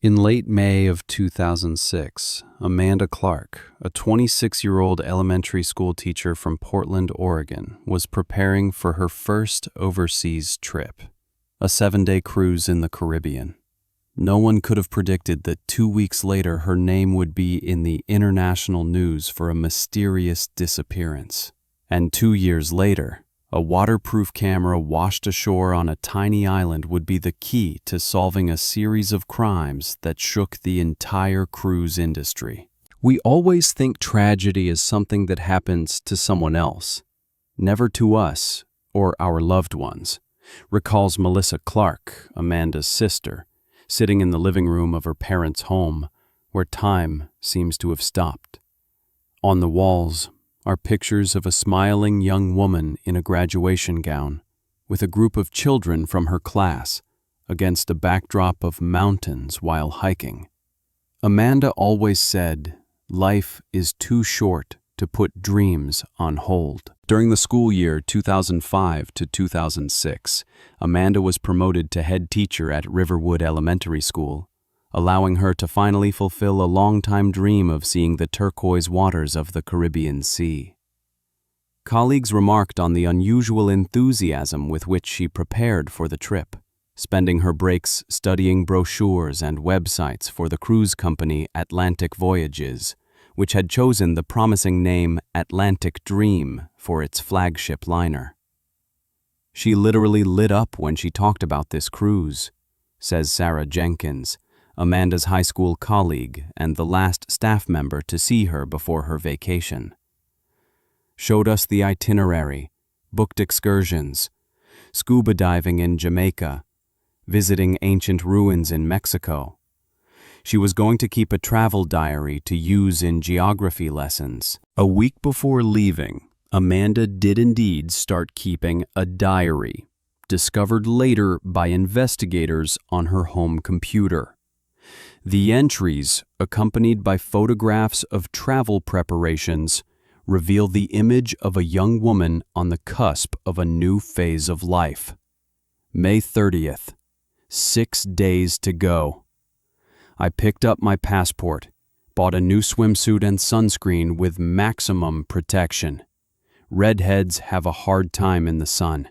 In late May of 2006, Amanda Clark, a 26-year-old elementary school teacher from Portland, Oregon, was preparing for her first overseas trip, a 7-day cruise in the Caribbean. No one could have predicted that 2 weeks later her name would be in the international news for a mysterious disappearance. And 2 years later, a waterproof camera washed ashore on a tiny island would be the key to solving a series of crimes that shook the entire cruise industry. We always think tragedy is something that happens to someone else, never to us or our loved ones, recalls Melissa Clark, Amanda's sister, sitting in the living room of her parents' home, where time seems to have stopped. On the walls are pictures of a smiling young woman in a graduation gown, with a group of children from her class, against a backdrop of mountains while hiking. Amanda always said, "Life is too short to put dreams on hold." During the school year 2005 to 2006, Amanda was promoted to head teacher at Riverwood Elementary School, allowing her to finally fulfill a long-time dream of seeing the turquoise waters of the Caribbean Sea. Colleagues remarked on the unusual enthusiasm with which she prepared for the trip, spending her breaks studying brochures and websites for the cruise company Atlantic Voyages, which had chosen the promising name Atlantic Dream for its flagship liner. "She literally lit up when she talked about this cruise," says Sarah Jenkins, Amanda's high school colleague and the last staff member to see her before her vacation. "Showed us the itinerary, booked excursions, scuba diving in Jamaica, visiting ancient ruins in Mexico. She was going to keep a travel diary to use in geography lessons." A week before leaving, Amanda did indeed start keeping a diary, discovered later by investigators on her home computer. The entries, accompanied by photographs of travel preparations, reveal the image of a young woman on the cusp of a new phase of life. May 30th, 6 days to go. "I picked up my passport, bought a new swimsuit and sunscreen with maximum protection. Redheads have a hard time in the sun.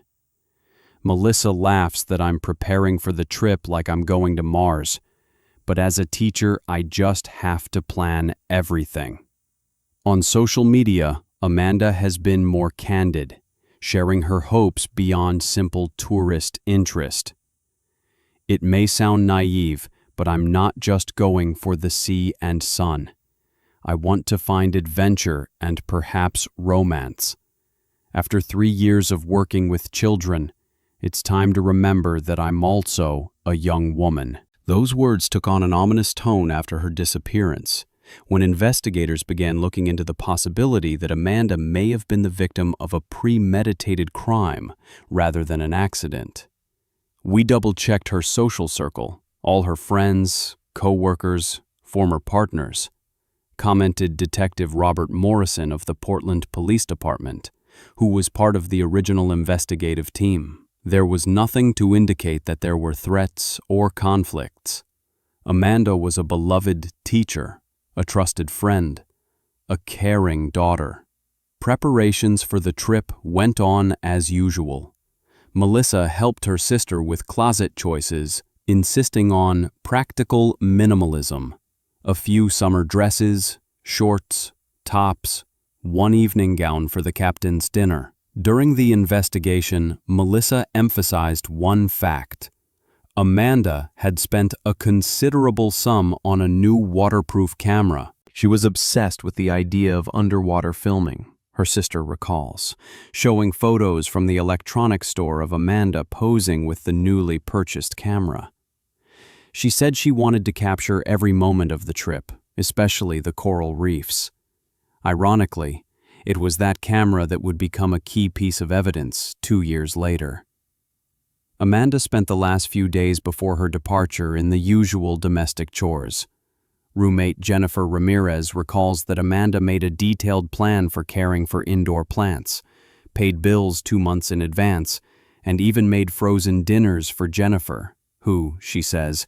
Melissa laughs that I'm preparing for the trip like I'm going to Mars, but as a teacher, I just have to plan everything." On social media, Amanda has been more candid, sharing her hopes beyond simple tourist interest. "It may sound naive, but I'm not just going for the sea and sun. I want to find adventure and perhaps romance. After 3 years of working with children, it's time to remember that I'm also a young woman." Those words took on an ominous tone after her disappearance, when investigators began looking into the possibility that Amanda may have been the victim of a premeditated crime rather than an accident. "We double-checked her social circle, all her friends, co-workers, former partners," commented Detective Robert Morrison of the Portland Police Department, who was part of the original investigative team. "There was nothing to indicate that there were threats or conflicts. Amanda was a beloved teacher, a trusted friend, a caring daughter." Preparations for the trip went on as usual. Melissa helped her sister with closet choices, insisting on practical minimalism: a few summer dresses, shorts, tops, one evening gown for the captain's dinner. During the investigation, Melissa emphasized one fact: Amanda had spent a considerable sum on a new waterproof camera. She was obsessed with the idea of underwater filming, her sister recalls, showing photos from the electronics store of Amanda posing with the newly purchased camera. She said she wanted to capture every moment of the trip, especially the coral reefs. Ironically, it was that camera that would become a key piece of evidence 2 years later. Amanda spent the last few days before her departure in the usual domestic chores. Roommate Jennifer Ramirez recalls that Amanda made a detailed plan for caring for indoor plants, paid bills 2 months in advance, and even made frozen dinners for Jennifer, who, she says,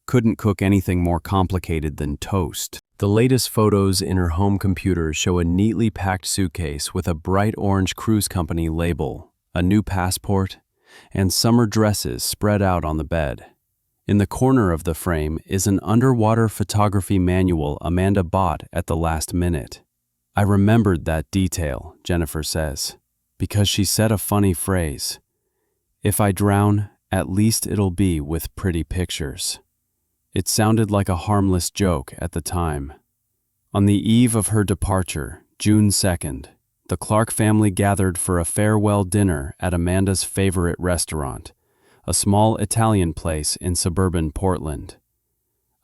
couldn't cook anything more complicated than toast. The latest photos in her home computer show a neatly packed suitcase with a bright orange cruise company label, a new passport, and summer dresses spread out on the bed. In the corner of the frame is an underwater photography manual Amanda bought at the last minute. I remembered that detail, Jennifer says, because she said a funny phrase. "If I drown, at least it'll be with pretty pictures." It sounded like a harmless joke at the time. On the eve of her departure, June 2nd, the Clark family gathered for a farewell dinner at Amanda's favorite restaurant, a small Italian place in suburban Portland.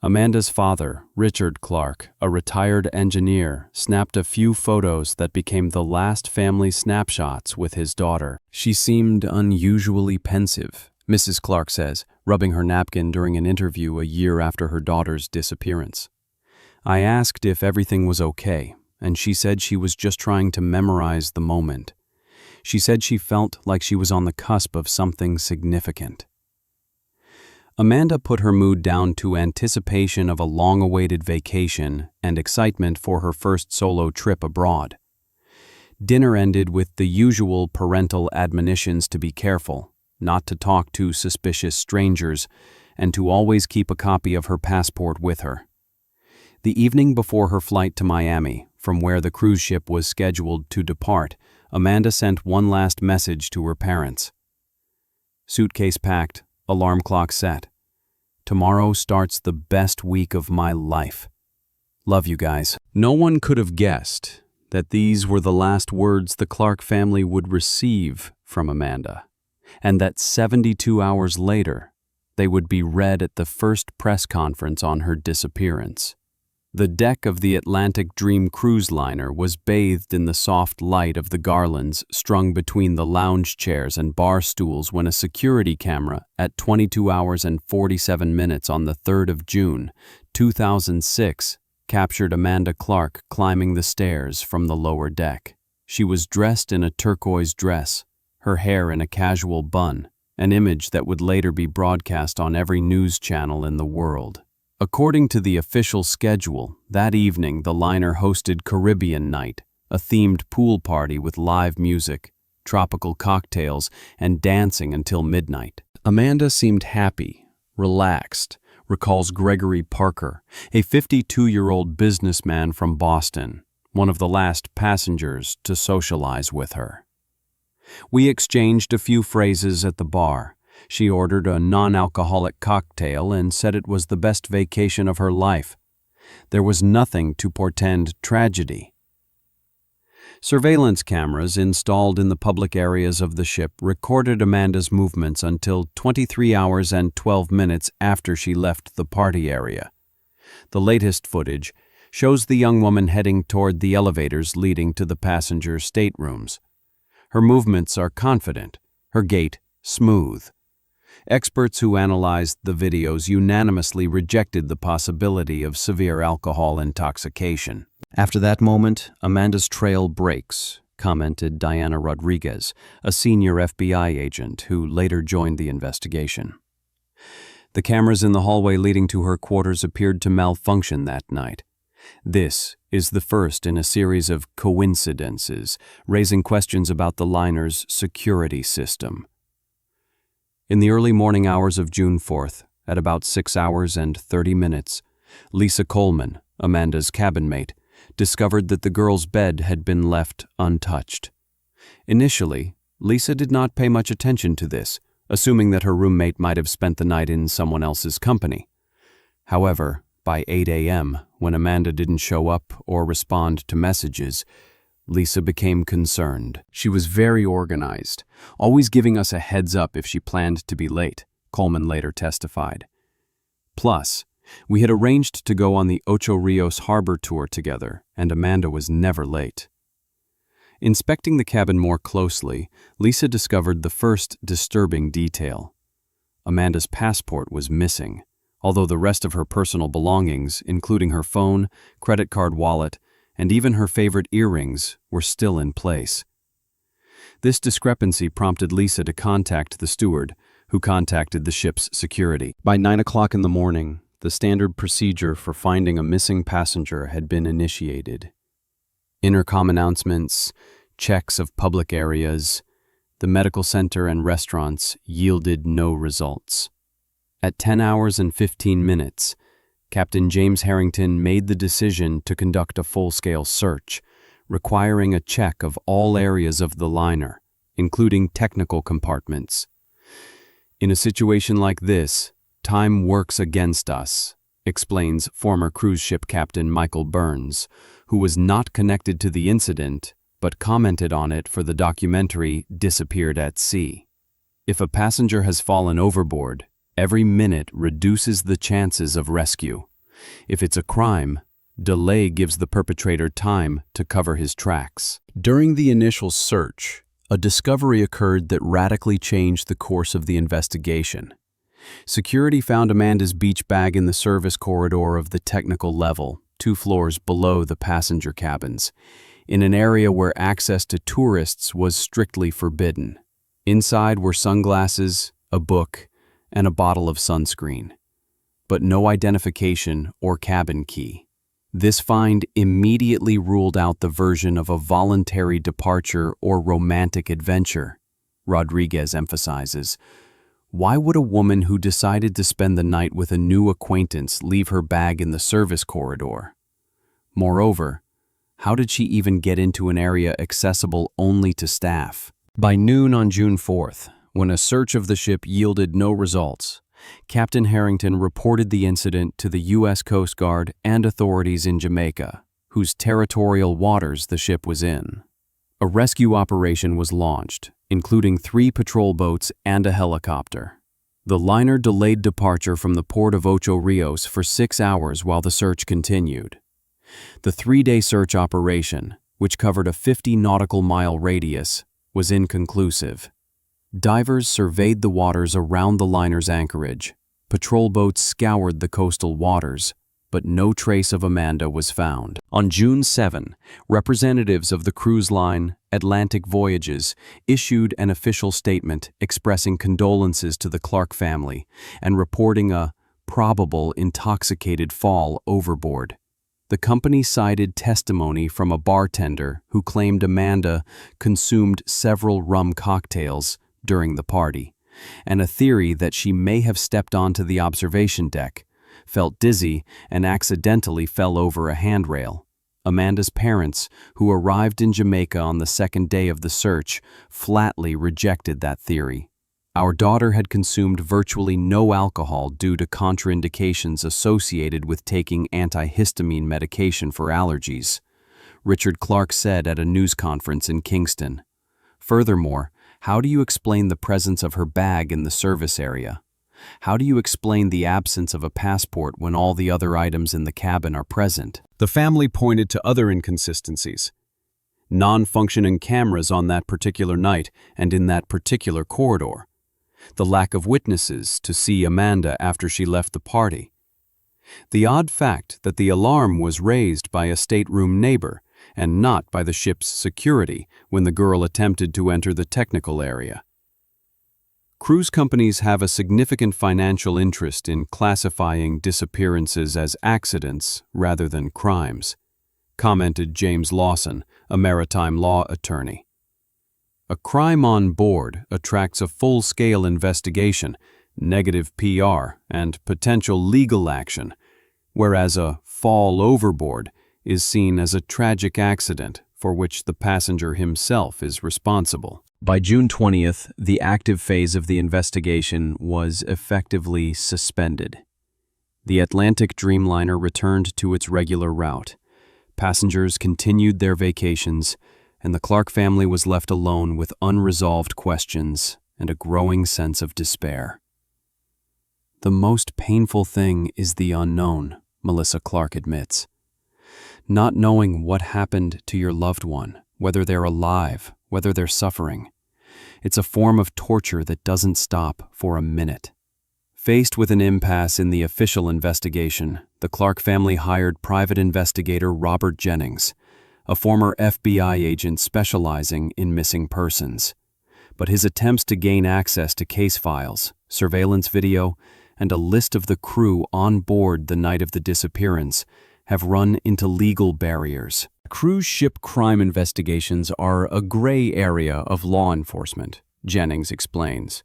Amanda's father, Richard Clark, a retired engineer, snapped a few photos that became the last family snapshots with his daughter. She seemed unusually pensive, Mrs. Clark says, rubbing her napkin during an interview a year after her daughter's disappearance. I asked if everything was okay, and she said she was just trying to memorize the moment. She said she felt like she was on the cusp of something significant. Amanda put her mood down to anticipation of a long-awaited vacation and excitement for her first solo trip abroad. Dinner ended with the usual parental admonitions to be careful, not to talk to suspicious strangers, and to always keep a copy of her passport with her. The evening before her flight to Miami, from where the cruise ship was scheduled to depart, Amanda sent one last message to her parents. "Suitcase packed, alarm clock set. Tomorrow starts the best week of my life. Love you guys." No one could have guessed that these were the last words the Clark family would receive from Amanda, and that 72 hours later, they would be read at the first press conference on her disappearance. The deck of the Atlantic Dream cruise liner was bathed in the soft light of the garlands strung between the lounge chairs and bar stools when a security camera at 22 hours and 47 minutes on the 3rd of June, 2006, captured Amanda Clark climbing the stairs from the lower deck. She was dressed in a turquoise dress, her hair in a casual bun, an image that would later be broadcast on every news channel in the world. According to the official schedule, that evening the liner hosted Caribbean Night, a themed pool party with live music, tropical cocktails, and dancing until midnight. Amanda seemed happy, relaxed, recalls Gregory Parker, a 52-year-old businessman from Boston, one of the last passengers to socialize with her. "We exchanged a few phrases at the bar. She ordered a non-alcoholic cocktail and said it was the best vacation of her life. There was nothing to portend tragedy." Surveillance cameras installed in the public areas of the ship recorded Amanda's movements until 23 hours and 12 minutes after she left the party area. The latest footage shows the young woman heading toward the elevators leading to the passenger staterooms. Her movements are confident, her gait smooth. Experts who analyzed the videos unanimously rejected the possibility of severe alcohol intoxication. "After that moment, Amanda's trail breaks," commented Diana Rodriguez, a senior FBI agent who later joined the investigation. "The cameras in the hallway leading to her quarters appeared to malfunction that night. This is the first in a series of coincidences, raising questions about the liner's security system." In the early morning hours of June 4th, at about 6 hours and 30 minutes, Lisa Coleman, Amanda's cabin mate, discovered that the girl's bed had been left untouched. Initially, Lisa did not pay much attention to this, assuming that her roommate might have spent the night in someone else's company. However, by 8 a.m., when Amanda didn't show up or respond to messages, Lisa became concerned. "She was very organized, always giving us a heads up if she planned to be late," Coleman later testified. "Plus, we had arranged to go on the Ocho Rios harbor tour together, and Amanda was never late." Inspecting the cabin more closely, Lisa discovered the first disturbing detail. Amanda's passport was missing, although the rest of her personal belongings, including her phone, credit card wallet, and even her favorite earrings, were still in place. This discrepancy prompted Lisa to contact the steward, who contacted the ship's security. By 9 o'clock in the morning, the standard procedure for finding a missing passenger had been initiated. Intercom announcements, checks of public areas, the medical center and restaurants yielded no results. At 10 hours and 15 minutes, Captain James Harrington made the decision to conduct a full-scale search, requiring a check of all areas of the liner, including technical compartments. In a situation like this, time works against us, explains former cruise ship captain Michael Burns, who was not connected to the incident but commented on it for the documentary Disappeared at Sea. If a passenger has fallen overboard, every minute reduces the chances of rescue. If it's a crime, delay gives the perpetrator time to cover his tracks. During the initial search, a discovery occurred that radically changed the course of the investigation. Security found Amanda's beach bag in the service corridor of the technical level, 2 floors below the passenger cabins, in an area where access to tourists was strictly forbidden. Inside were sunglasses, a book, and a bottle of sunscreen, but no identification or cabin key. This find immediately ruled out the version of a voluntary departure or romantic adventure, Rodriguez emphasizes. Why would a woman who decided to spend the night with a new acquaintance leave her bag in the service corridor? Moreover, how did she even get into an area accessible only to staff? By noon on June 4th, when a search of the ship yielded no results, Captain Harrington reported the incident to the U.S. Coast Guard and authorities in Jamaica, whose territorial waters the ship was in. A rescue operation was launched, including 3 patrol boats and a helicopter. The liner delayed departure from the port of Ocho Rios for 6 hours while the search continued. The 3-day search operation, which covered a 50 nautical mile radius, was inconclusive. Divers surveyed the waters around the liner's anchorage. Patrol boats scoured the coastal waters, but no trace of Amanda was found. On June 7, representatives of the cruise line Atlantic Voyages issued an official statement expressing condolences to the Clark family and reporting a probable intoxicated fall overboard. The company cited testimony from a bartender who claimed Amanda consumed several rum cocktails during the party, and a theory that she may have stepped onto the observation deck, felt dizzy, and accidentally fell over a handrail. Amanda's parents, who arrived in Jamaica on the 2nd day of the search, flatly rejected that theory. Our daughter had consumed virtually no alcohol due to contraindications associated with taking antihistamine medication for allergies, Richard Clark said at a news conference in Kingston. Furthermore, how do you explain the presence of her bag in the service area? How do you explain the absence of a passport when all the other items in the cabin are present? The family pointed to other inconsistencies. Non-functioning cameras on that particular night and in that particular corridor. The lack of witnesses to see Amanda after she left the party. The odd fact that the alarm was raised by a stateroom neighbor and not by the ship's security when the girl attempted to enter the technical area. Cruise companies have a significant financial interest in classifying disappearances as accidents rather than crimes, commented James Lawson, a maritime law attorney. A crime on board attracts a full-scale investigation, negative PR, and potential legal action, whereas a fall overboard is seen as a tragic accident for which the passenger himself is responsible. By June 20th, the active phase of the investigation was effectively suspended. The Atlantic Dreamliner returned to its regular route. Passengers continued their vacations, and the Clark family was left alone with unresolved questions and a growing sense of despair. The most painful thing is the unknown, Melissa Clark admits. Not knowing what happened to your loved one, whether they're alive, whether they're suffering. It's a form of torture that doesn't stop for a minute. Faced with an impasse in the official investigation, the Clark family hired private investigator Robert Jennings, a former FBI agent specializing in missing persons. But his attempts to gain access to case files, surveillance video, and a list of the crew on board the night of the disappearance have run into legal barriers. Cruise ship crime investigations are a gray area of law enforcement, Jennings explains.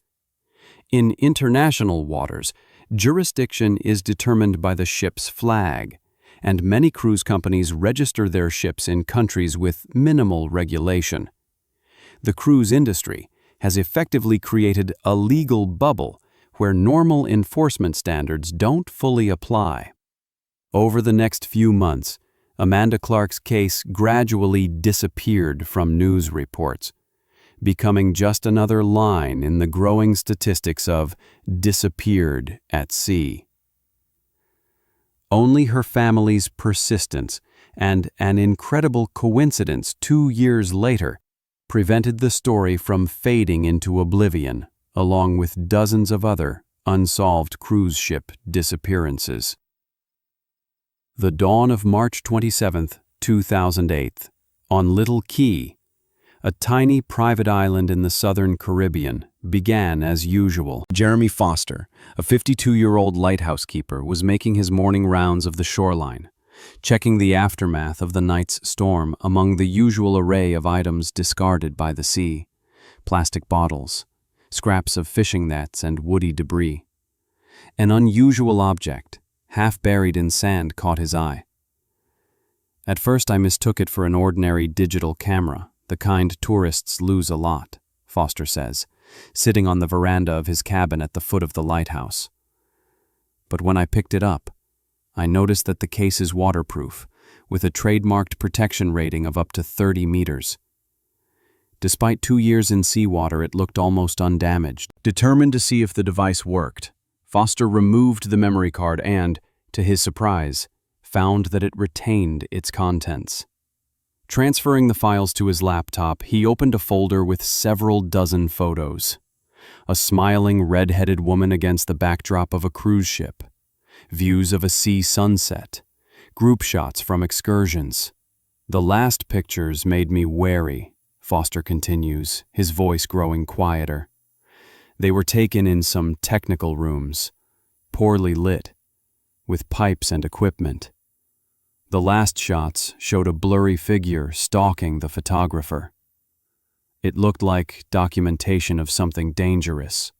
In international waters, jurisdiction is determined by the ship's flag, and many cruise companies register their ships in countries with minimal regulation. The cruise industry has effectively created a legal bubble where normal enforcement standards don't fully apply. Over the next few months, Amanda Clark's case gradually disappeared from news reports, becoming just another line in the growing statistics of disappeared at sea. Only her family's persistence and an incredible coincidence 2 years later prevented the story from fading into oblivion, along with dozens of other unsolved cruise ship disappearances. The dawn of March 27, 2008, on Little Key, a tiny private island in the southern Caribbean, began as usual. Jeremy Foster, a 52-year-old lighthouse keeper, was making his morning rounds of the shoreline, checking the aftermath of the night's storm among the usual array of items discarded by the sea: plastic bottles, scraps of fishing nets, and woody debris. An unusual object, half buried in sand, caught his eye. At first I mistook it for an ordinary digital camera, the kind tourists lose a lot, Foster says, sitting on the veranda of his cabin at the foot of the lighthouse. But when I picked it up, I noticed that the case is waterproof, with a trademarked protection rating of up to 30 meters. Despite 2 years in seawater, it looked almost undamaged. Determined to see if the device worked, Foster removed the memory card and, to his surprise, found that it retained its contents. Transferring the files to his laptop, he opened a folder with several dozen photos. A smiling, red-headed woman against the backdrop of a cruise ship, views of a sea sunset, group shots from excursions. The last pictures made me wary, Foster continues, his voice growing quieter. They were taken in some technical rooms, poorly lit, with pipes and equipment. The last shots showed a blurry figure stalking the photographer. It looked like documentation of something dangerous,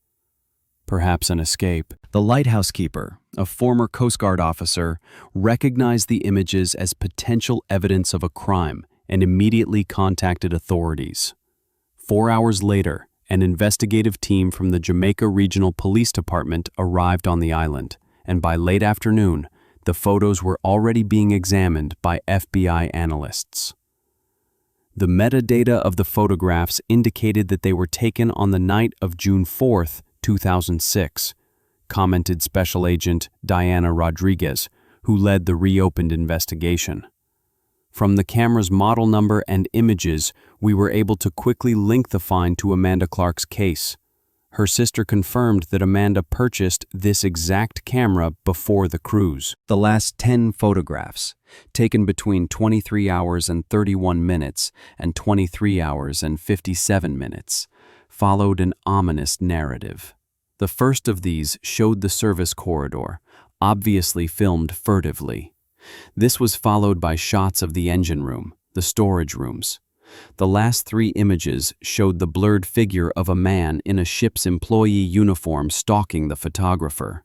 perhaps an escape. The lighthouse keeper, a former Coast Guard officer, recognized the images as potential evidence of a crime and immediately contacted authorities. 4 hours later, an investigative team from the Jamaica Regional Police Department arrived on the island, and by late afternoon, the photos were already being examined by FBI analysts. The metadata of the photographs indicated that they were taken on the night of June 4, 2006, commented Special Agent Diana Rodriguez, who led the reopened investigation. From the camera's model number and images, we were able to quickly link the find to Amanda Clark's case. Her sister confirmed that Amanda purchased this exact camera before the cruise. The last 10 photographs, taken between 23 hours and 31 minutes and 23 hours and 57 minutes, followed an ominous narrative. The first of these showed the service corridor, obviously filmed furtively. This was followed by shots of the engine room, the storage rooms. The last 3 images showed the blurred figure of a man in a ship's employee uniform stalking the photographer.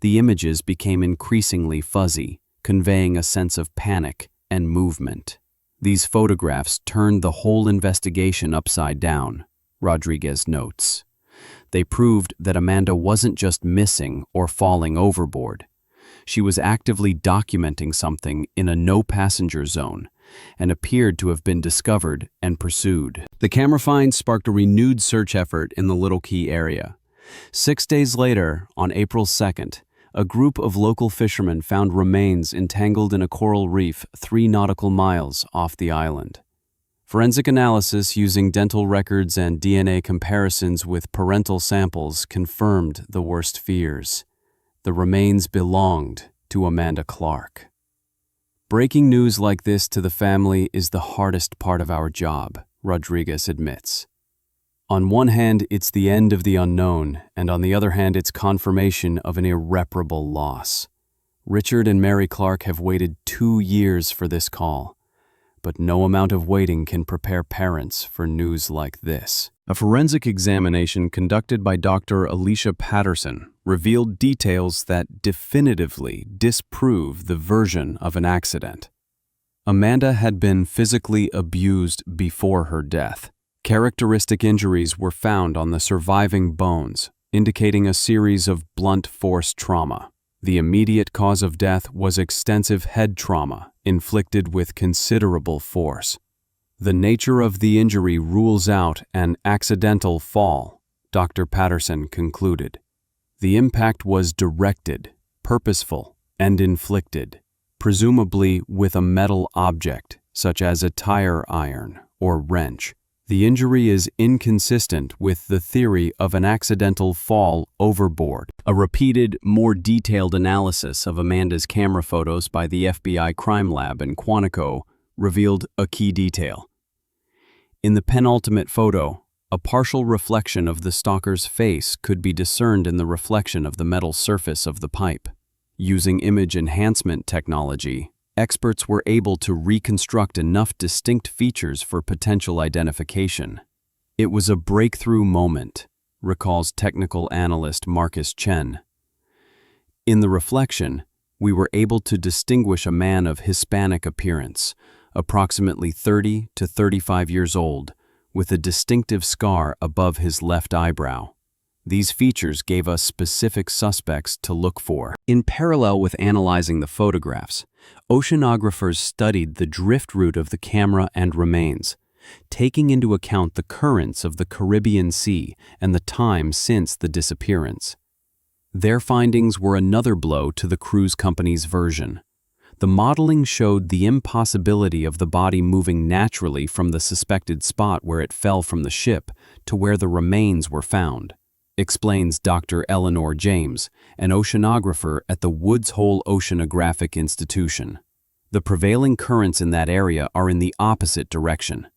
The images became increasingly fuzzy, conveying a sense of panic and movement. These photographs turned the whole investigation upside down, Rodriguez notes. They proved that Amanda wasn't just missing or falling overboard. She was actively documenting something in a no-passenger zone and appeared to have been discovered and pursued. The camera find sparked a renewed search effort in the Little Key area. 6 days later, on April 2nd, a group of local fishermen found remains entangled in a coral reef 3 nautical miles off the island. Forensic analysis using dental records and DNA comparisons with parental samples confirmed the worst fears. The remains belonged to Amanda Clark. Breaking news like this to the family is the hardest part of our job, Rodriguez admits. On one hand, it's the end of the unknown, and on the other hand, it's confirmation of an irreparable loss. Richard and Mary Clark have waited 2 years for this call, but no amount of waiting can prepare parents for news like this. A forensic examination conducted by Dr. Alicia Patterson revealed details that definitively disprove the version of an accident. Amanda had been physically abused before her death. Characteristic injuries were found on the surviving bones, indicating a series of blunt force trauma. The immediate cause of death was extensive head trauma inflicted with considerable force. The nature of the injury rules out an accidental fall, Dr. Patterson concluded. The impact was directed, purposeful, and inflicted, presumably with a metal object, such as a tire iron or wrench. The injury is inconsistent with the theory of an accidental fall overboard. A repeated, more detailed analysis of Amanda's camera photos by the FBI crime lab in Quantico revealed a key detail. In the penultimate photo, a partial reflection of the stalker's face could be discerned in the reflection of the metal surface of the pipe. Using image enhancement technology, experts were able to reconstruct enough distinct features for potential identification. It was a breakthrough moment, recalls technical analyst Marcus Chen. In the reflection, we were able to distinguish a man of Hispanic appearance, approximately 30 to 35 years old, with a distinctive scar above his left eyebrow. These features gave us specific suspects to look for. In parallel with analyzing the photographs, oceanographers studied the drift route of the camera and remains, taking into account the currents of the Caribbean Sea and the time since the disappearance. Their findings were another blow to the cruise company's version. The modeling showed the impossibility of the body moving naturally from the suspected spot where it fell from the ship to where the remains were found, explains Dr. Eleanor James, an oceanographer at the Woods Hole Oceanographic Institution. The prevailing currents in that area are in the opposite direction.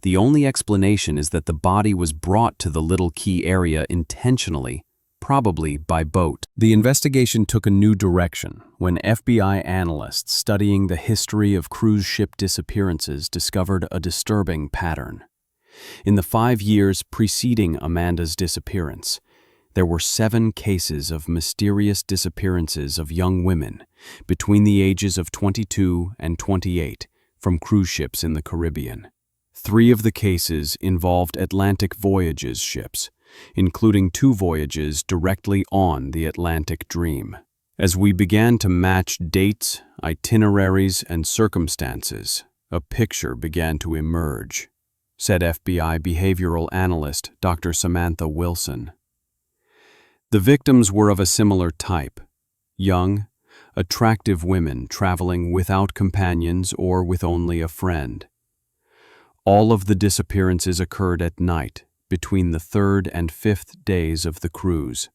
The only explanation is that the body was brought to the Little Key area intentionally, probably by boat. The investigation took a new direction when FBI analysts studying the history of cruise ship disappearances discovered a disturbing pattern. In the 5 years preceding Amanda's disappearance, there were 7 cases of mysterious disappearances of young women between the ages of 22 and 28 from cruise ships in the Caribbean. 3 of the cases involved Atlantic Voyages ships, including 2 voyages directly on the Atlantic Dream. As we began to match dates, itineraries, and circumstances, a picture began to emerge, said FBI behavioral analyst Dr. Samantha Wilson. The victims were of a similar type: young, attractive women traveling without companions or with only a friend. All of the disappearances occurred at night, between the 3rd and 5th days of the cruise.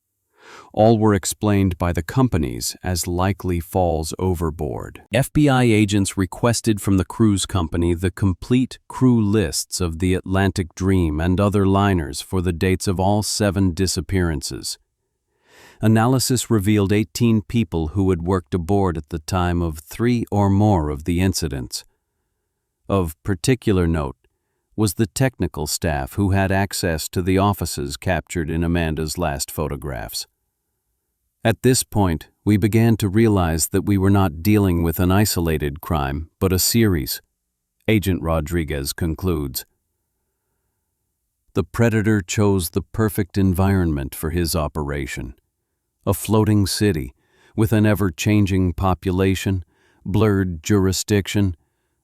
All were explained by the companies as likely falls overboard. FBI agents requested from the cruise company the complete crew lists of the Atlantic Dream and other liners for the dates of all 7 disappearances. Analysis revealed 18 people who had worked aboard at the time of 3 or more of the incidents. Of particular note was the technical staff who had access to the offices captured in Amanda's last photographs. At this point, we began to realize that we were not dealing with an isolated crime, but a series, Agent Rodriguez concludes. The predator chose the perfect environment for his operation. A floating city with an ever-changing population, blurred jurisdiction,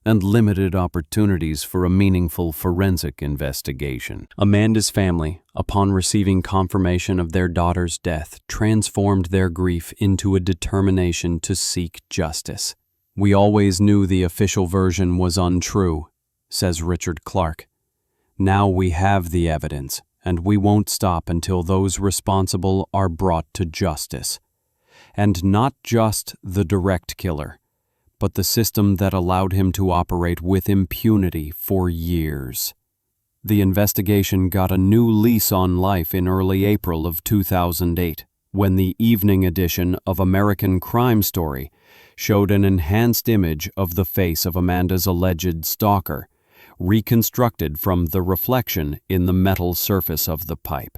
and limited opportunities for a meaningful forensic investigation. Amanda's family, upon receiving confirmation of their daughter's death, transformed their grief into a determination to seek justice. We always knew the official version was untrue, says Richard Clark. Now we have the evidence, and we won't stop until those responsible are brought to justice. And not just the direct killer, but the system that allowed him to operate with impunity for years. The investigation got a new lease on life in early April of 2008, when the evening edition of American Crime Story showed an enhanced image of the face of Amanda's alleged stalker, reconstructed from the reflection in the metal surface of the pipe.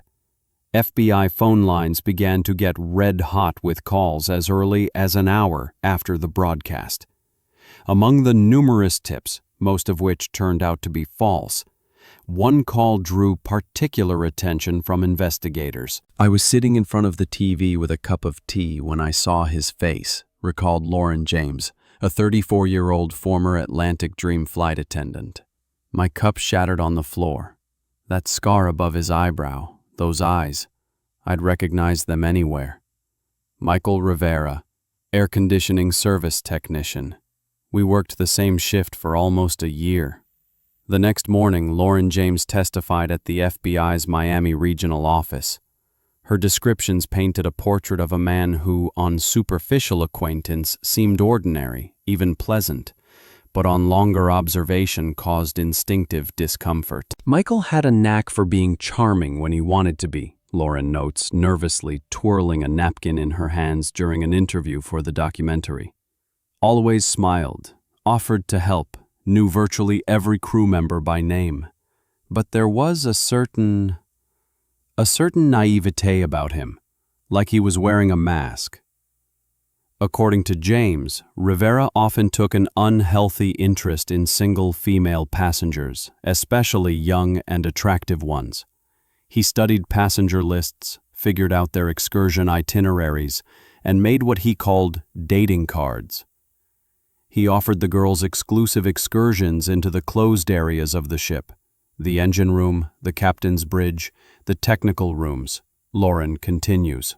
FBI phone lines began to get red-hot with calls as early as an hour after the broadcast. Among the numerous tips, most of which turned out to be false, one call drew particular attention from investigators. "I was sitting in front of the TV with a cup of tea when I saw his face," recalled Lauren James, a 34-year-old former Atlantic Dream flight attendant. "My cup shattered on the floor. That scar above his eyebrow, those eyes, I'd recognize them anywhere." Michael Rivera, air conditioning service technician. "We worked the same shift for almost a year." The next morning, Lauren James testified at the FBI's Miami regional office. Her descriptions painted a portrait of a man who, on superficial acquaintance, seemed ordinary, even pleasant, but on longer observation caused instinctive discomfort. "Michael had a knack for being charming when he wanted to be," Lauren notes, nervously twirling a napkin in her hands during an interview for the documentary. "Always smiled, offered to help, knew virtually every crew member by name. But there was a certain naivete about him, like he was wearing a mask." According to James, Rivera often took an unhealthy interest in single female passengers, especially young and attractive ones. He studied passenger lists, figured out their excursion itineraries, and made what he called dating cards. He offered the girls exclusive excursions into the closed areas of the ship, the engine room, the captain's bridge, the technical rooms. Lauren continues.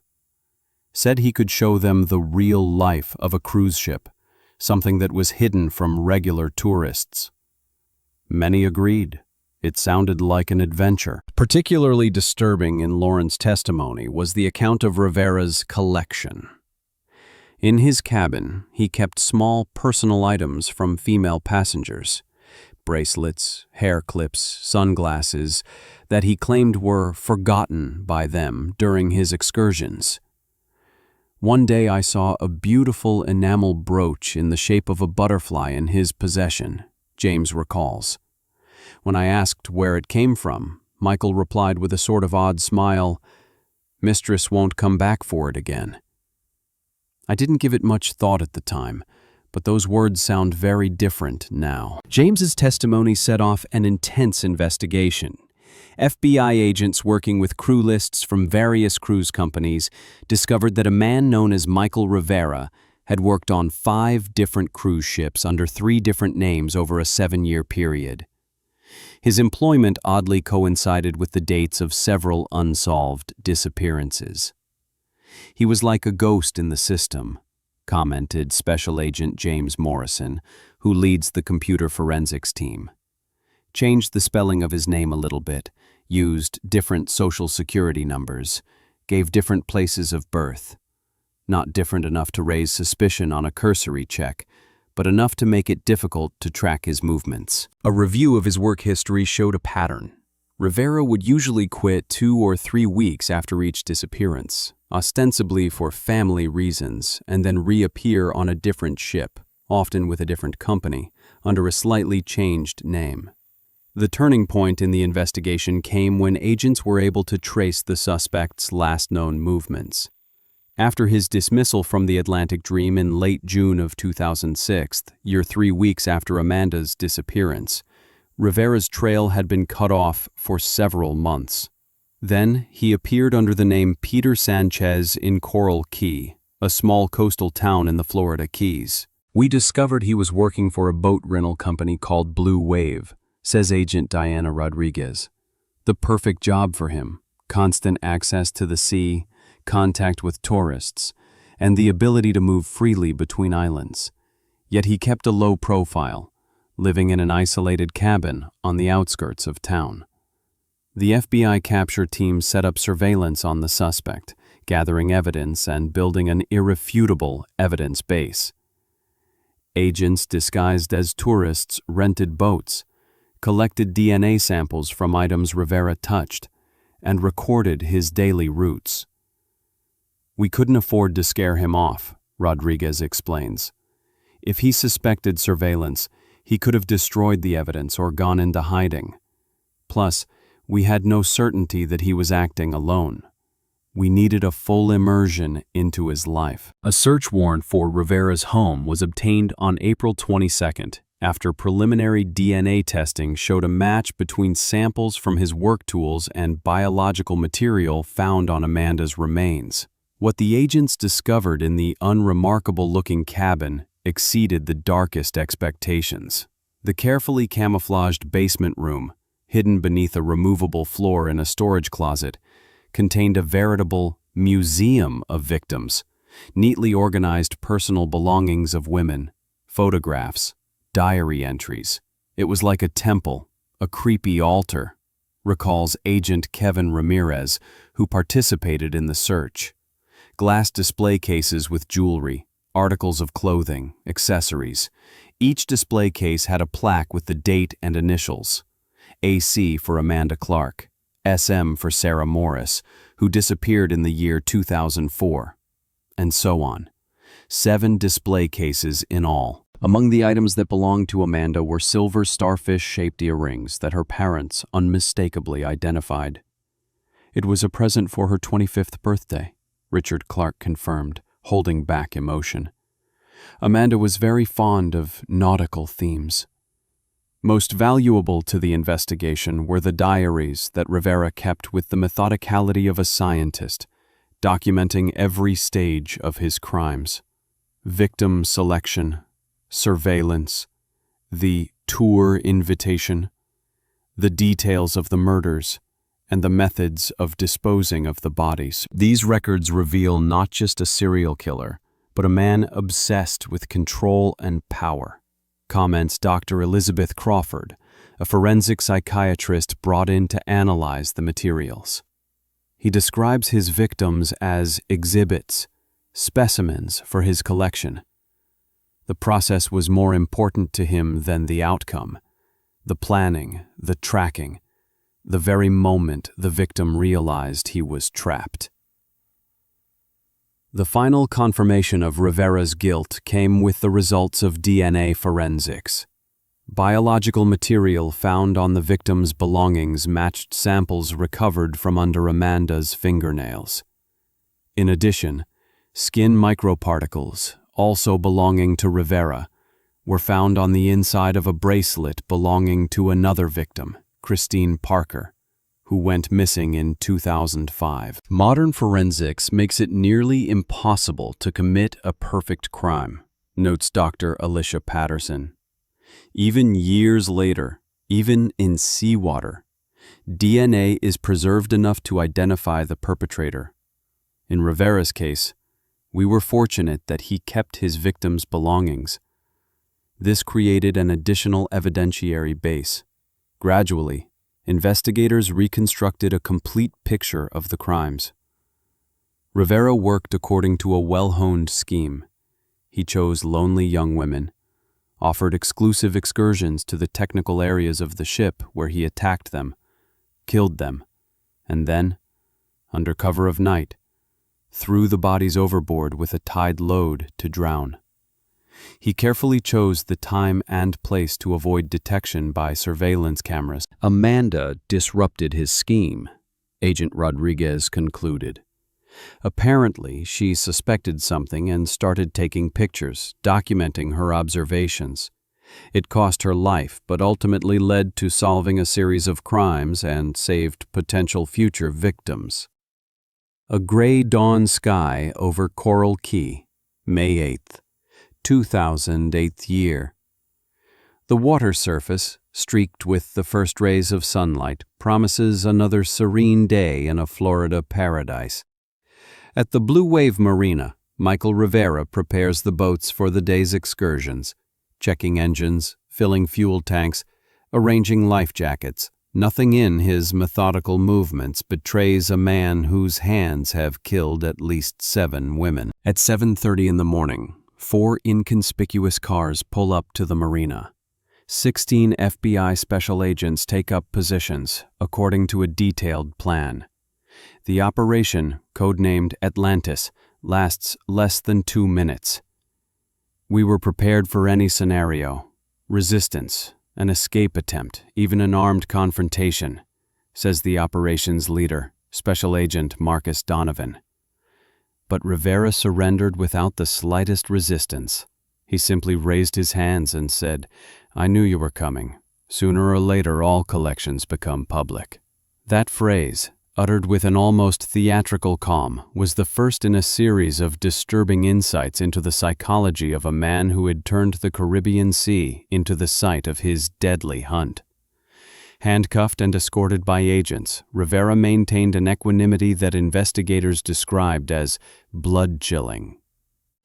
Said he could show them the real life of a cruise ship, something that was hidden from regular tourists. Many agreed. It sounded like an adventure. Particularly disturbing in Lauren's testimony was the account of Rivera's collection. In his cabin, he kept small personal items from female passengers, bracelets, hair clips, sunglasses, that he claimed were forgotten by them during his excursions. "One day I saw a beautiful enamel brooch in the shape of a butterfly in his possession," James recalls. When I asked where it came from, Michael replied with a sort of odd smile, "Mistress won't come back for it again." I didn't give it much thought at the time, but those words sound very different now. James's testimony set off an intense investigation. FBI agents working with crew lists from various cruise companies discovered that a man known as Michael Rivera had worked on 5 different cruise ships under 3 different names over a 7-year period. His employment oddly coincided with the dates of several unsolved disappearances. "He was like a ghost in the system," commented Special Agent James Morrison, who leads the computer forensics team. "Changed the spelling of his name a little bit, used different social security numbers, gave different places of birth. Not different enough to raise suspicion on a cursory check, but enough to make it difficult to track his movements." A review of his work history showed a pattern. Rivera would usually quit 2 or 3 weeks after each disappearance, ostensibly for family reasons, and then reappear on a different ship, often with a different company, under a slightly changed name. The turning point in the investigation came when agents were able to trace the suspect's last known movements. After his dismissal from the Atlantic Dream in late June of 2006, 3 weeks after Amanda's disappearance, Rivera's trail had been cut off for several months. Then he appeared under the name Peter Sanchez in Coral Key, a small coastal town in the Florida Keys. "We discovered he was working for a boat rental company called Blue Wave," says Agent Diana Rodriguez. "The perfect job for him, constant access to the sea, contact with tourists, and the ability to move freely between islands. Yet he kept a low profile, living in an isolated cabin on the outskirts of town." The FBI capture team set up surveillance on the suspect, gathering evidence and building an irrefutable evidence base. Agents disguised as tourists rented boats, collected DNA samples from items Rivera touched, and recorded his daily routes. "We couldn't afford to scare him off," Rodriguez explains. "If he suspected surveillance, he could have destroyed the evidence or gone into hiding. Plus, we had no certainty that he was acting alone. We needed a full immersion into his life." A search warrant for Rivera's home was obtained on April 22nd after preliminary DNA testing showed a match between samples from his work tools and biological material found on Amanda's remains. What the agents discovered in the unremarkable-looking cabin exceeded the darkest expectations. The carefully camouflaged basement room, hidden beneath a removable floor in a storage closet, contained a veritable museum of victims, neatly organized personal belongings of women, photographs, diary entries. "It was like a temple, a creepy altar," recalls Agent Kevin Ramirez, who participated in the search. Glass display cases with jewelry, articles of clothing, accessories. Each display case had a plaque with the date and initials. AC for Amanda Clark, SM for Sarah Morris, who disappeared in the year 2004, and so on. 7 display cases in all. Among the items that belonged to Amanda were silver starfish-shaped earrings that her parents unmistakably identified. "It was a present for her 25th birthday," Richard Clark confirmed, holding back emotion. "Amanda was very fond of nautical themes." Most valuable to the investigation were the diaries that Rivera kept with the methodicality of a scientist, documenting every stage of his crimes. Victim selection, surveillance, the tour invitation, the details of the murders, and the methods of disposing of the bodies. These records reveal not just a serial killer, but a man obsessed with control and power, comments Dr. Elizabeth Crawford, a forensic psychiatrist brought in to analyze the materials. He describes his victims as exhibits, specimens for his collection. The process was more important to him than the outcome, the planning, the tracking, the very moment the victim realized he was trapped. The final confirmation of Rivera's guilt came with the results of DNA forensics. Biological material found on the victim's belongings matched samples recovered from under Amanda's fingernails. In addition, skin microparticles, also belonging to Rivera, were found on the inside of a bracelet belonging to another victim, Christine Parker, who went missing in 2005. Modern forensics makes it nearly impossible to commit a perfect crime, notes Dr. Alicia Patterson. Even years later, even in seawater, DNA is preserved enough to identify the perpetrator. In Rivera's case, we were fortunate that he kept his victims' belongings. This created an additional evidentiary base. Gradually, investigators reconstructed a complete picture of the crimes. Rivera worked according to a well-honed scheme. He chose lonely young women, offered exclusive excursions to the technical areas of the ship where he attacked them, killed them, and then, under cover of night, threw the bodies overboard with a tide load to drown. He carefully chose the time and place to avoid detection by surveillance cameras. Amanda disrupted his scheme, Agent Rodriguez concluded. Apparently, she suspected something and started taking pictures, documenting her observations. It cost her life, but ultimately led to solving a series of crimes and saved potential future victims. A gray dawn sky over Coral Key, May 8th, 2008 year. The water surface, streaked with the first rays of sunlight, promises another serene day in a Florida paradise. At the Blue Wave Marina, Michael Rivera prepares the boats for the day's excursions, checking engines, filling fuel tanks, arranging life jackets. Nothing in his methodical movements betrays a man whose hands have killed at least 7 women. At 7:30 in the morning, 4 inconspicuous cars pull up to the marina. 16 FBI special agents take up positions according to a detailed plan. The operation, codenamed Atlantis, lasts less than 2 minutes. We were prepared for any scenario: resistance, an escape attempt, even an armed confrontation, says the operations leader, Special Agent Marcus Donovan. But Rivera surrendered without the slightest resistance. He simply raised his hands and said, "I knew you were coming. Sooner or later, all collections become public." That phrase, uttered with an almost theatrical calm, was the first in a series of disturbing insights into the psychology of a man who had turned the Caribbean Sea into the site of his deadly hunt. Handcuffed and escorted by agents, Rivera maintained an equanimity that investigators described as blood-chilling.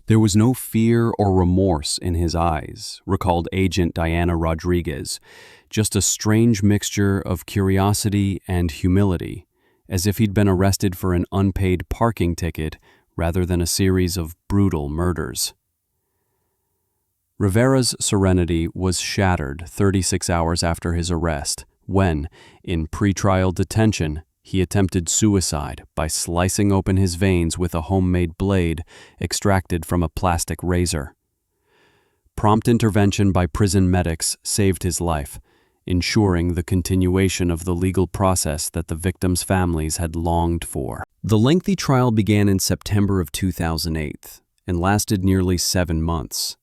There was no fear or remorse in his eyes, recalled Agent Diana Rodriguez, just a strange mixture of curiosity and humility, as if he'd been arrested for an unpaid parking ticket rather than a series of brutal murders. Rivera's serenity was shattered 36 hours after his arrest, when, in pretrial detention, he attempted suicide by slicing open his veins with a homemade blade extracted from a plastic razor. Prompt intervention by prison medics saved his life, ensuring the continuation of the legal process that the victims' families had longed for. The lengthy trial began in September of 2008 and lasted nearly 7 months.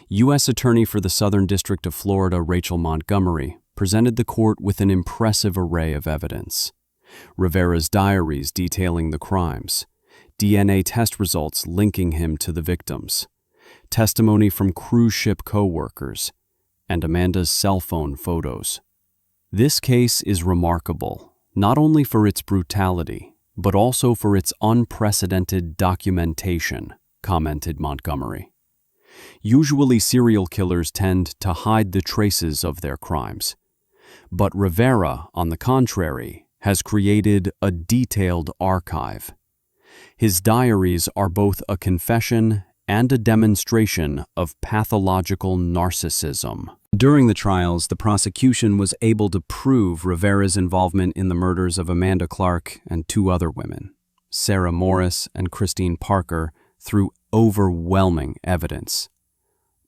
U.S. Attorney for the Southern District of Florida, Rachel Montgomery, presented the court with an impressive array of evidence. Rivera's diaries detailing the crimes, DNA test results linking him to the victims, testimony from cruise ship co-workers, and Amanda's cell phone photos. This case is remarkable, not only for its brutality, but also for its unprecedented documentation, commented Montgomery. Usually serial killers tend to hide the traces of their crimes. But Rivera, on the contrary, has created a detailed archive. His diaries are both a confession and a demonstration of pathological narcissism. During the trials, the prosecution was able to prove Rivera's involvement in the murders of Amanda Clark and 2 other women, Sarah Morris and Christine Parker, through overwhelming evidence.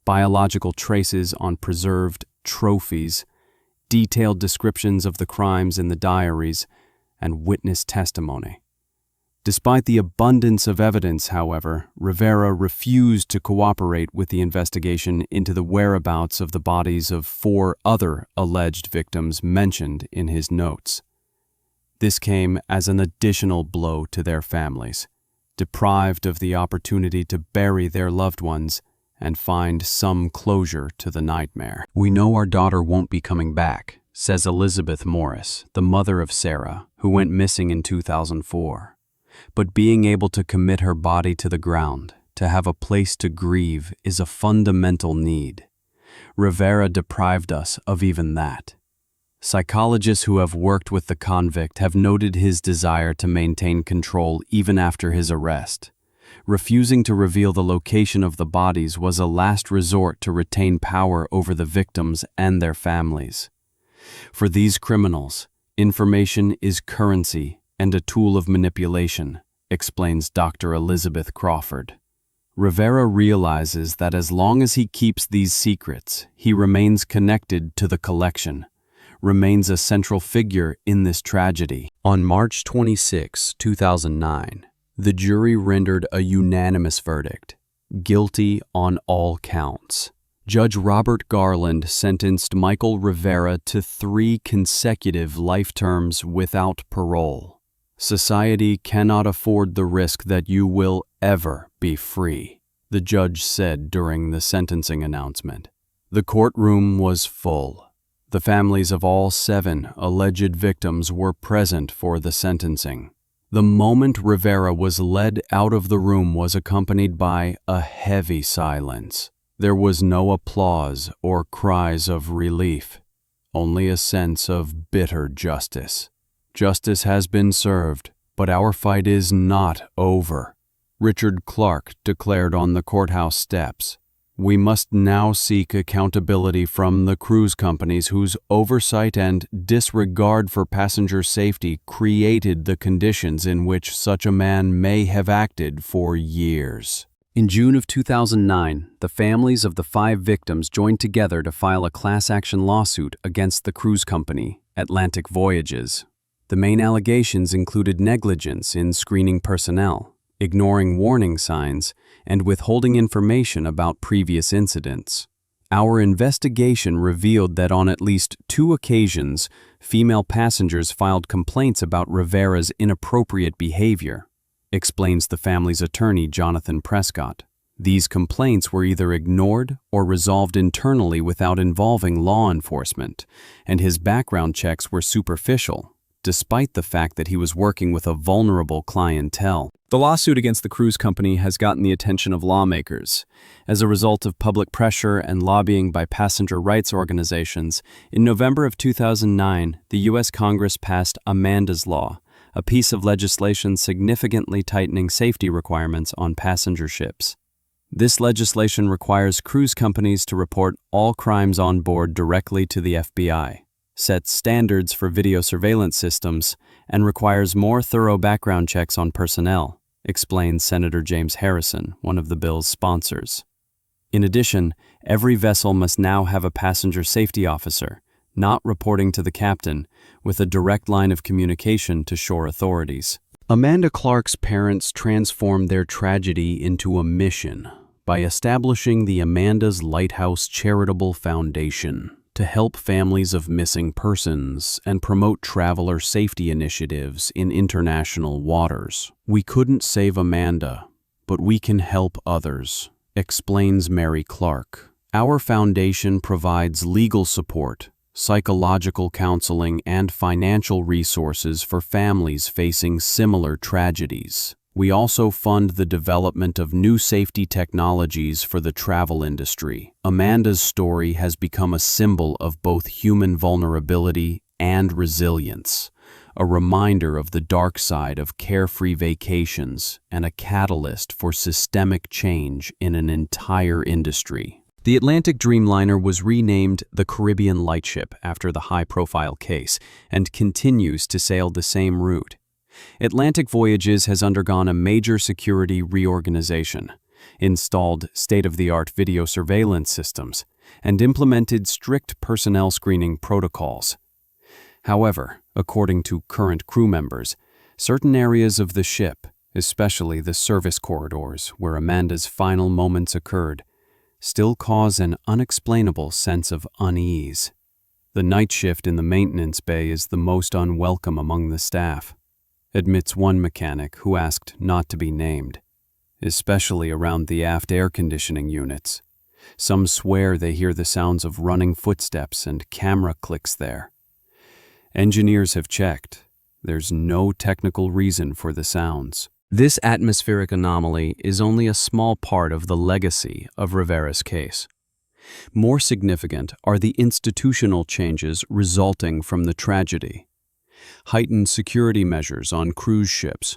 Biological traces on preserved trophies, detailed descriptions of the crimes in the diaries, and witness testimony. Despite the abundance of evidence, however, Rivera refused to cooperate with the investigation into the whereabouts of the bodies of 4 other alleged victims mentioned in his notes. This came as an additional blow to their families, deprived of the opportunity to bury their loved ones and find some closure to the nightmare. "We know our daughter won't be coming back," says Elizabeth Morris, the mother of Sarah, who went missing in 2004. But being able to commit her body to the ground, to have a place to grieve, is a fundamental need. Rivera deprived us of even that. Psychologists who have worked with the convict have noted his desire to maintain control even after his arrest. Refusing to reveal the location of the bodies was a last resort to retain power over the victims and their families. For these criminals, information is currency and a tool of manipulation, explains Dr. Elizabeth Crawford. Rivera realizes that as long as he keeps these secrets, he remains connected to the collection, remains a central figure in this tragedy. On March 26, 2009, the jury rendered a unanimous verdict, guilty on all counts. Judge Robert Garland sentenced Michael Rivera to 3 consecutive life terms without parole. "Society cannot afford the risk that you will ever be free," the judge said during the sentencing announcement. The courtroom was full. The families of all 7 alleged victims were present for the sentencing. The moment Rivera was led out of the room was accompanied by a heavy silence. There was no applause or cries of relief, only a sense of bitter justice. "Justice has been served, but our fight is not over," Richard Clark declared on the courthouse steps. We must now seek accountability from the cruise companies whose oversight and disregard for passenger safety created the conditions in which such a man may have acted for years. In June of 2009, the families of the 5 victims joined together to file a class action lawsuit against the cruise company, Atlantic Voyages. The main allegations included negligence in screening personnel, ignoring warning signs, and withholding information about previous incidents. Our investigation revealed that on at least 2 occasions, female passengers filed complaints about Rivera's inappropriate behavior, explains the family's attorney Jonathan Prescott. These complaints were either ignored or resolved internally without involving law enforcement, and his background checks were superficial, despite the fact that he was working with a vulnerable clientele. The lawsuit against the cruise company has gotten the attention of lawmakers. As a result of public pressure and lobbying by passenger rights organizations, in November of 2009, the U.S. Congress passed Amanda's Law, a piece of legislation significantly tightening safety requirements on passenger ships. This legislation requires cruise companies to report all crimes on board directly to the FBI, sets standards for video surveillance systems, and requires more thorough background checks on personnel, explains Senator James Harrison, one of the bill's sponsors. In addition, every vessel must now have a passenger safety officer, not reporting to the captain, with a direct line of communication to shore authorities. Amanda Clark's parents transformed their tragedy into a mission by establishing the Amanda's Lighthouse Charitable Foundation to help families of missing persons and promote traveler safety initiatives in international waters. We couldn't save Amanda, but we can help others, explains Mary Clark. Our foundation provides legal support, psychological counseling, and financial resources for families facing similar tragedies. We also fund the development of new safety technologies for the travel industry. Amanda's story has become a symbol of both human vulnerability and resilience, a reminder of the dark side of carefree vacations and a catalyst for systemic change in an entire industry. The Atlantic Dreamliner was renamed the Caribbean Lightship after the high-profile case and continues to sail the same route. Atlantic Voyages has undergone a major security reorganization, installed state-of-the-art video surveillance systems, and implemented strict personnel screening protocols. However, according to current crew members, certain areas of the ship, especially the service corridors where Amanda's final moments occurred, still cause an unexplainable sense of unease. The night shift in the maintenance bay is the most unwelcome among the staff, admits one mechanic who asked not to be named, especially around the aft air conditioning units. Some swear they hear the sounds of running footsteps and camera clicks there. Engineers have checked. There's no technical reason for the sounds. This atmospheric anomaly is only a small part of the legacy of Rivera's case. More significant are the institutional changes resulting from the tragedy. Heightened security measures on cruise ships,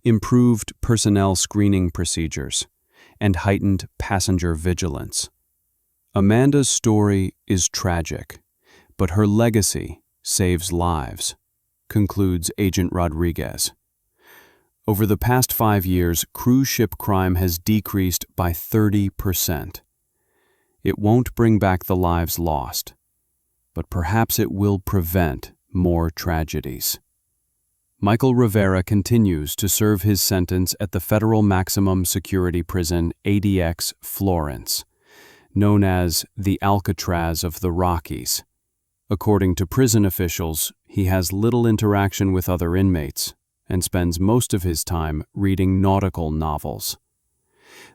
improved personnel screening procedures, and heightened passenger vigilance. Amanda's story is tragic, but her legacy saves lives, concludes Agent Rodriguez. Over the past 5 years, cruise ship crime has decreased by 30%. It won't bring back the lives lost, but perhaps it will prevent more tragedies. Michael Rivera continues to serve his sentence at the Federal Maximum Security Prison ADX Florence, known as the Alcatraz of the Rockies. According to prison officials, he has little interaction with other inmates and spends most of his time reading nautical novels.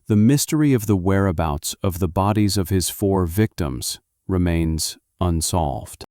The mystery of the whereabouts of the bodies of his 4 victims remains unsolved.